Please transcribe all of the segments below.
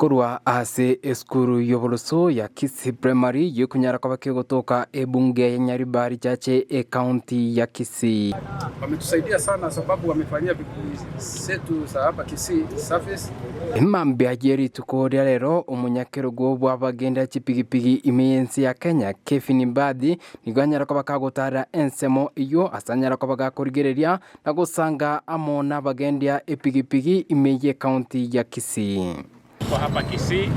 Kurwa ase eskuru yoboloso ya Kisii Primary yukunyara kwa kutoka ebunge ya Nyaribari chache county ya Kisii. Wametusaidia sana sababu wamefanyia zetu za hapa Kisii surface. Mambe ajeri tukoria rero umunyakirugo bwa bagenda chipigipigi imiyensi ya Kenya Kevin Mbadi niganyara kwa bakagotara ensemo iyo asanyara kwa bagakurigereria na gusanga amona bagendia epigipigi imeye county ya Kisii. Kwa hapa Kisii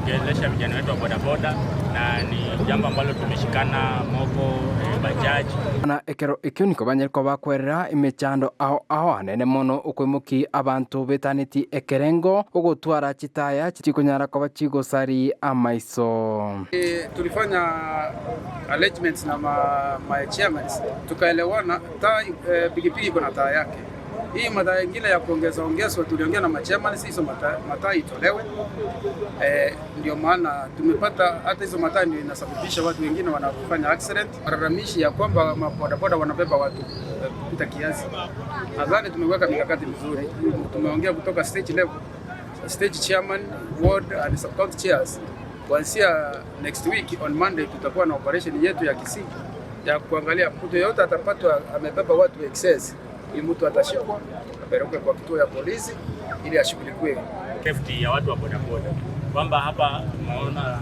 kuendelesha vijana wetu wa bodaboda na ni jambo ambalo tumeshikana moko bajaji na ekero ikioniko banyariko bakwerera imechando ao anene mono ukwimuki abantu betaniti ekerengo ugutwara chitaya chikunyara kwa bachigo sari amaiso. Tulifanya arrangements na my chairman tukaelewana pikipiki kuna taa yake. Hii mataa nyingine ya kuongezwa tuliongea na machairman hizo mataa itolewe. Ndio maana tumepata hata hizo mataa ndio inasababisha watu wengine wanafanya accident. Malalamishi ya kwamba mabodaboda wanabeba watu kupita kiasi. Nadhani tumeweka mikakati mizuri. Tumeongea kutoka stage level, stage chairman, ward and sub county chairs. Kuanzia next week on Monday tutakuwa na operation yetu ya Kisii ya kuangalia mtu yote atapatwa amebeba watu excess. Ili mtu atashikwa apelekwe kwa kituo ya polisi ili ashughulikiwe. Safety ya watu wa bodaboda kwamba hapa tunaona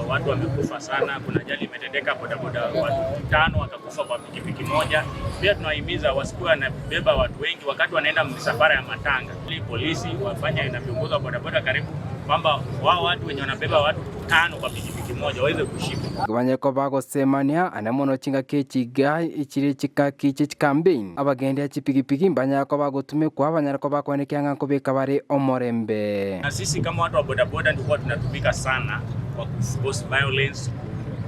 watu wamekufa sana. Kuna ajali imetendeka bodaboda, watu 5 wakakufa kwa pikipiki moja. Pia tunahimiza wasikuwe wanabeba watu wengi wakati wanaenda msafara ya matanga, ili polisi wafanye na viongozi wa bodaboda karibu kwamba wao watu wenye wanabeba watu 5 kwa pikipiki moja waweze kushika. Kubanyako bago semania anamono chinga kechiga ichire chikaki campaign abagende chipigipigi mbanyako bago tume kwa abanyako bako nekyanga kubeka bare omorembe. Na sisi kama watu wa bodaboda ndio tunatumika sana kwa kuforce violence,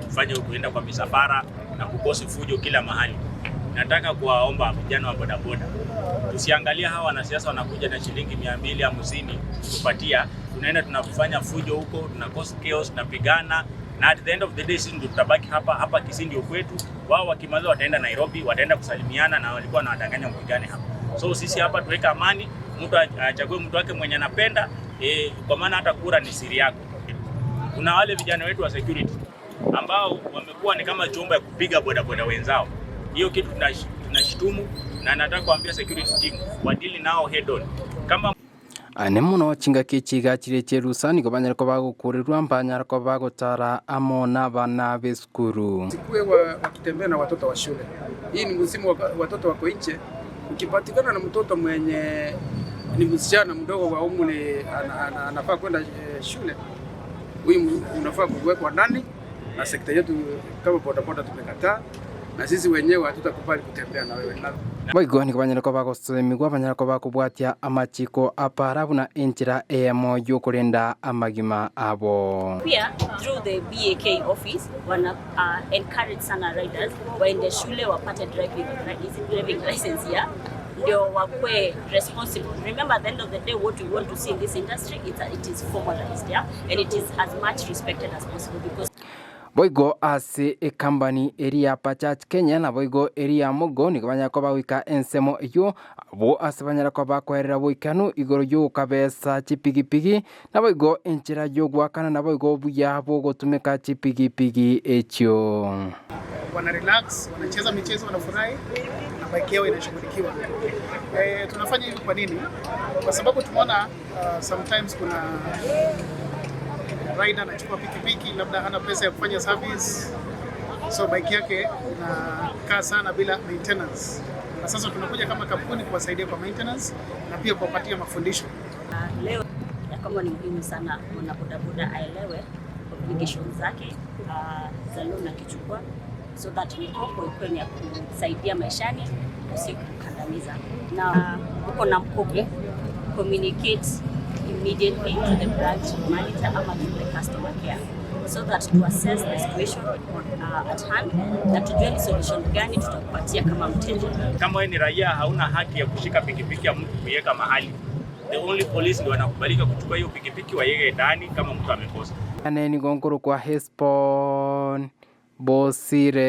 kufanya kuenda kwa misafara na kukosa fujo kila mahali. Nataka kuwaomba vijana wa bodaboda tusiangalia hawa wanasiasa wanakuja na shilingi 250 kupatia, tunaenda tunafanya fujo huko, tunakosa chaos, tunapigana, na at the end of the day sisi ndio tutabaki hapa Kisii ndio kwetu. Wao wakimaliza wataenda Nairobi, wataenda kusalimiana na walikuwa wanawadanganya mpigane hapa. So sisi hapa tuweka amani, mtu achague mtu wake mwenye anapenda, kwa maana hata kura ni siri yako. Kuna wale vijana wetu wa security ambao wamekuwa ni kama chombo ya kupiga bodaboda wenzao. Hiyo kitu tunashitumu na nataka kuambia security team wadili nao head on. Kama anemuno chinga kechiga chirecherusani kubanyariko bagukurirwa mbanyariko bagotara amona bana beskuru sikuwe wakitembea na watoto wa shule. Hii ni msimu watoto wako nje. Ukipatikana na mtoto mwenye ni msichana mdogo wa umri anafaa kwenda shule, huyu unafaa kuwekwa ndani, na sekta yetu kama bodaboda tumekataa, na sisi wenyewe hatutakubali kutembea na wewe. Baigoni kubanyariko bagosemigwa banyariko bakubwatia amachiko aparabu na injira emo yukurenda amagima abo. Pia through the BAK office wana encourage sana riders waende shule wapate driving license here ndio wakwe responsible. Remember, at the end of the day, what we want to see in this industry it is formalized, yeah, and it is as much respected as possible because boigo ase company area pachach Kenya na boigo area mogo ni kubanyako bawika ensemo iyo abo asabanyara kwa bakwerera boikanu igoro yo kabesa chipigipigi na boigo enchira yo gwakana na boigo buya bo gotumeka chipigipigi echo wana relax, wanacheza michezo, wanafurahi na bike yao inashughulikiwa. Tunafanya hivi kwa nini? Kwa sababu tumeona sometimes kuna rider anachukua pikipiki labda hana pesa ya kufanya service, so bike yake inakaa sana bila maintenance. Na sasa tunakuja kama kampuni kuwasaidia kwa maintenance na pia kuwapatia mafundisho. Leo ya kama ni muhimu sana mwana bodaboda aelewe obligations zake za loan akichukua, so that mikopo ikuwe ni ya kusaidia maishani, usikukandamiza. Na uko na mkopo, communicate immediately to the branch manager ama to the customer care so that to assess the situation at hand na tujue ni solution gani tutakupatia kama mteja. Kama wewe ni raia hauna haki ya kushika pikipiki ya mtu kuiweka mahali, the only police ndio wanakubalika kuchukua hiyo pikipiki waiweke ndani kama mtu amekosa. Aneni gonkuru kwa Hespon Bosire.